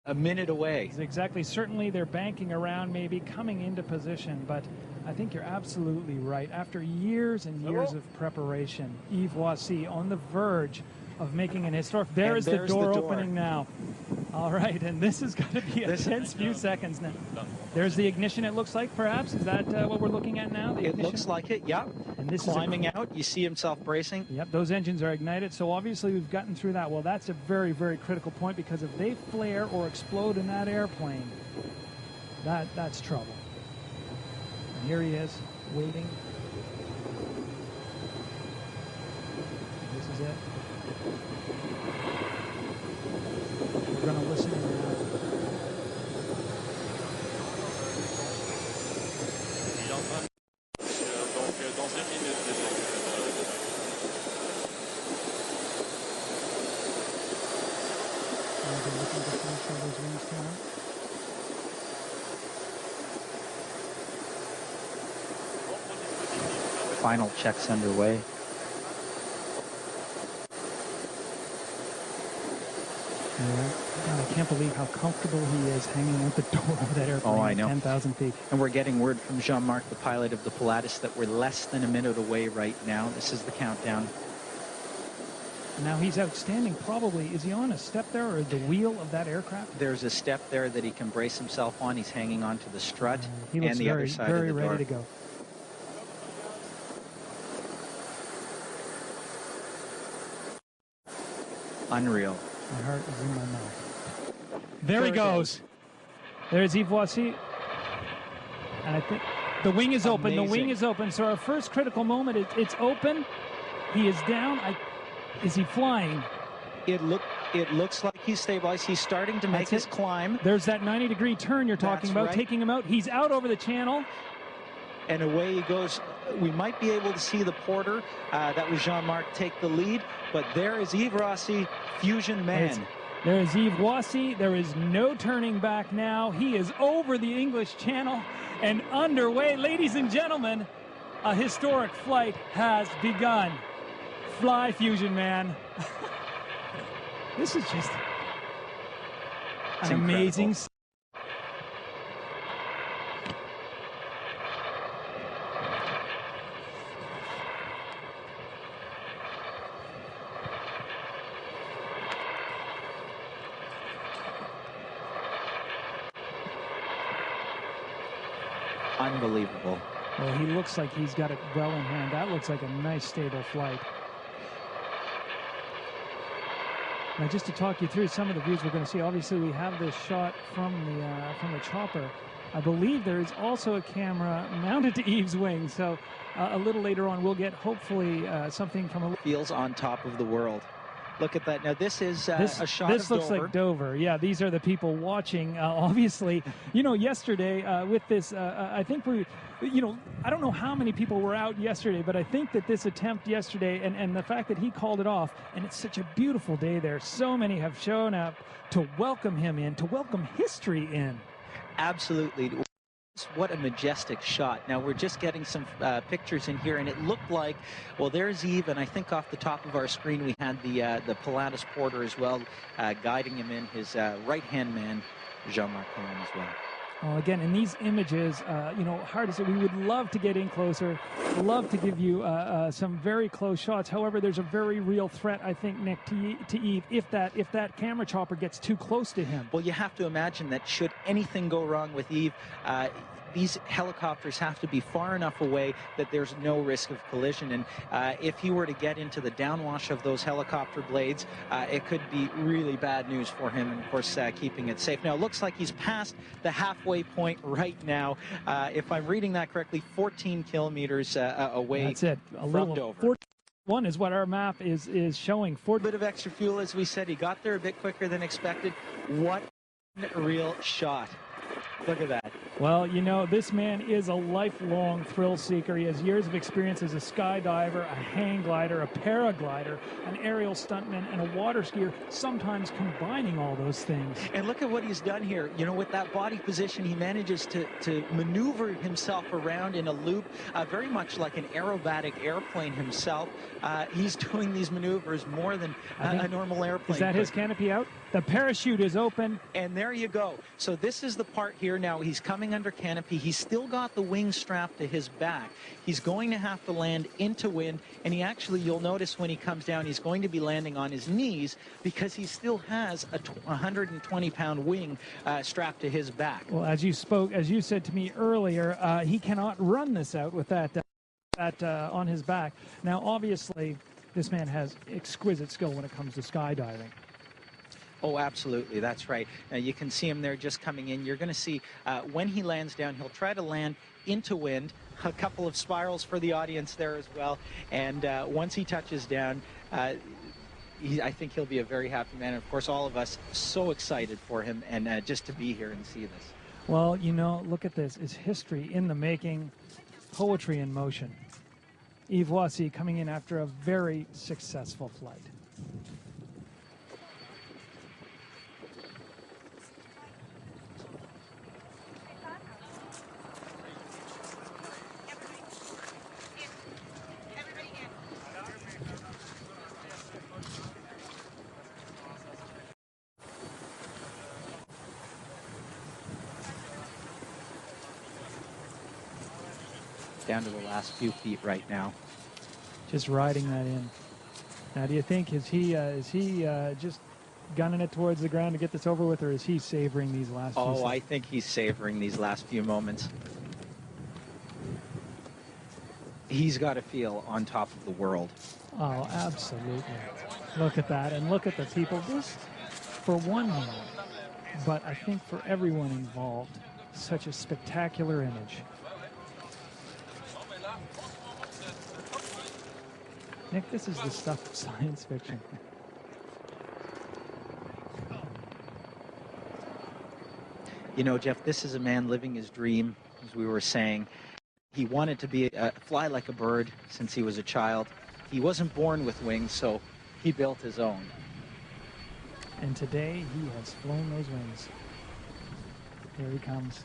a minute away. Exactly. Certainly they're banking around, maybe coming into position, but I think you're absolutely right. After years and years of preparation, Yves Rossy on the verge of making an historic. There's the door opening now. All right, and this is going to be a tense few seconds now. There's the ignition, it looks like, perhaps. Is that what we're looking at now? It looks like it, yeah. And this climbing out. You see himself bracing. Yep, those engines are ignited. So obviously we've gotten through that. Well, that's a very, very critical point, because if they flare or explode in that airplane, that's trouble. And here he is, waiting. This is it. We're going to listen now. Final checks underway. God, I can't believe how comfortable he is hanging out the door of that airplane. Oh, I know. 10,000 feet. And we're getting word from Jean-Marc, the pilot of the Pilatus, that we're less than a minute away right now. This is the countdown. Now he's outstanding. Probably, is he on a step there or the wheel of that aircraft? There's a step there that he can brace himself on. He's hanging onto the strut he looks and the other side of the door. Very ready to go. Unreal. My heart is in my mouth. There he goes. There's Yves Rossy. And I think the wing is open. Amazing. The wing is open. So our first critical moment, it's open. He is down. Is he flying? It looks like he's stabilized. He's starting to make his climb. There's that 90-degree turn you're talking about, right. Taking him out. He's out over the channel. And away he goes. We might be able to see the porter. That was Jean-Marc take the lead. But there is Yves Rossy, Fusion Man. There is Yves Rossy. There is no turning back now. He is over the English Channel and underway. Ladies and gentlemen, a historic flight has begun. Fly, Fusion Man. This is just an amazing. Unbelievable. Well, he looks like he's got it well in hand. That looks like a nice, stable flight. Now, just to talk you through some of the views we're going to see, obviously we have this shot from the chopper. I believe there is also a camera mounted to Yves' wing, so a little later on we'll get hopefully something from a... Feels on top of the world. Look at that. Now, this is a shot of Dover. This looks like Dover. Yeah, these are the people watching. Obviously, you know, yesterday with this, I think we, you know, I don't know how many people were out yesterday, but I think that this attempt yesterday and the fact that he called it off, and it's such a beautiful day there. So many have shown up to welcome him in, to welcome history in. Absolutely. What a majestic shot. Now we're just getting some pictures in here, and it looked like, well, there's Yves, and I think off the top of our screen we had the Pilatus porter as well, guiding him in, his right-hand man, Jean-Marc as well. Well, again, in these images, you know, hard to say, we would love to get in closer, love to give you some very close shots. However, there's a very real threat, I think, Nick, to Yves, if that camera chopper gets too close to him. Well, you have to imagine that should anything go wrong with Yves, these helicopters have to be far enough away that there's no risk of collision. And if he were to get into the downwash of those helicopter blades, it could be really bad news for him, and of course keeping it safe. Now, it looks like he's past the halfway point right now. If I'm reading that correctly, 14 kilometers away. That's it. A little Dover. 41 is what our map is showing. A bit of extra fuel, as we said. He got there a bit quicker than expected. What a real shot. Look at that. Well, you know, this man is a lifelong thrill seeker. He has years of experience as a skydiver, a hang glider, a paraglider, an aerial stuntman, and a water skier, sometimes combining all those things. And look at what he's done here. You know, with that body position, he manages to maneuver himself around in a loop, very much like an aerobatic airplane himself. He's doing these maneuvers more than a normal airplane. Is that his canopy out? The parachute is open. And there you go. So this is the part here now. He's coming under canopy. He's still got the wing strapped to his back. He's going to have to land into wind. And he actually, you'll notice when he comes down, he's going to be landing on his knees because he still has a 120-pound wing strapped to his back. Well, as you said to me earlier, he cannot run this out with that on his back. Now, obviously, this man has exquisite skill when it comes to skydiving. Oh, absolutely. That's right. Now, you can see him there just coming in. You're going to see when he lands down, he'll try to land into wind. A couple of spirals for the audience there as well. And once he touches down, I think he'll be a very happy man. And, of course, all of us so excited for him and just to be here and see this. Well, you know, look at this. It's history in the making, poetry in motion. Yves Rossy coming in after a very successful flight. Down to the last few feet right now. Just riding that in. Now, do you think, is he just gunning it towards the ground to get this over with, or is he savoring these last few seconds? Oh, I think he's savoring these last few moments. He's got to feel on top of the world. Oh, absolutely. Look at that, and look at the people. This, for one man, but I think for everyone involved, such a spectacular image. Nick, this is the stuff of science fiction. You know, Jeff, this is a man living his dream, as we were saying. He wanted to fly like a bird since he was a child. He wasn't born with wings, so he built his own. And today, he has flown those wings. Here he comes.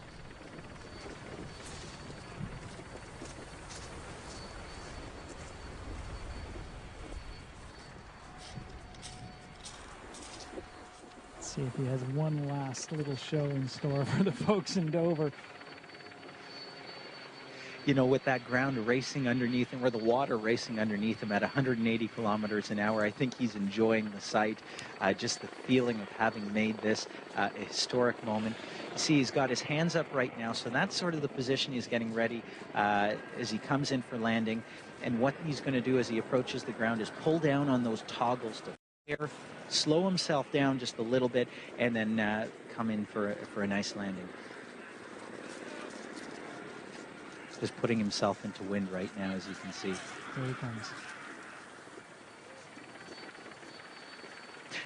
See if he has one last little show in store for the folks in Dover. You know, with that ground racing underneath him, or the water racing underneath him at 180 kilometers an hour, I think he's enjoying the sight, just the feeling of having made this a historic moment. You see, he's got his hands up right now, so that's sort of the position he's getting ready as he comes in for landing. And what he's going to do as he approaches the ground is pull down on those toggles to slow himself down just a little bit, and then come in for a nice landing. Just putting himself into wind right now, as you can see. There he comes.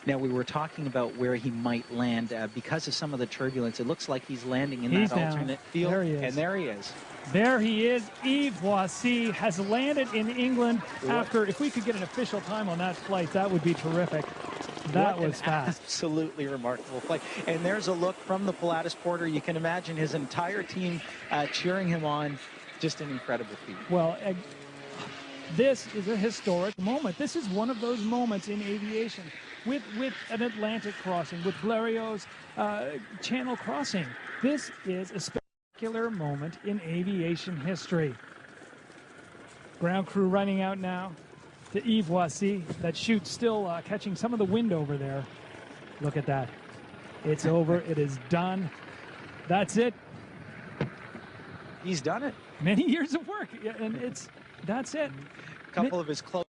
Now, we were talking about where he might land. Because of some of the turbulence, it looks like he's landing in that alternate field. There he is. And there he is. There he is. Yves Rossy has landed in England after, if we could get an official time on that flight, that would be terrific. That was fast. Absolutely remarkable flight. And there's a look from the Pilatus Porter. You can imagine his entire team cheering him on. Just an incredible feat. Well, this is a historic moment. This is one of those moments in aviation with an Atlantic crossing, with Bleriot's Channel crossing. This is a spectacular moment in aviation history. Ground crew running out now to Yves Rossy. That chute still catching some of the wind over there. Look at that. It's over. It is done. That's it. He's done it. Many years of work, and that's it. A couple of his close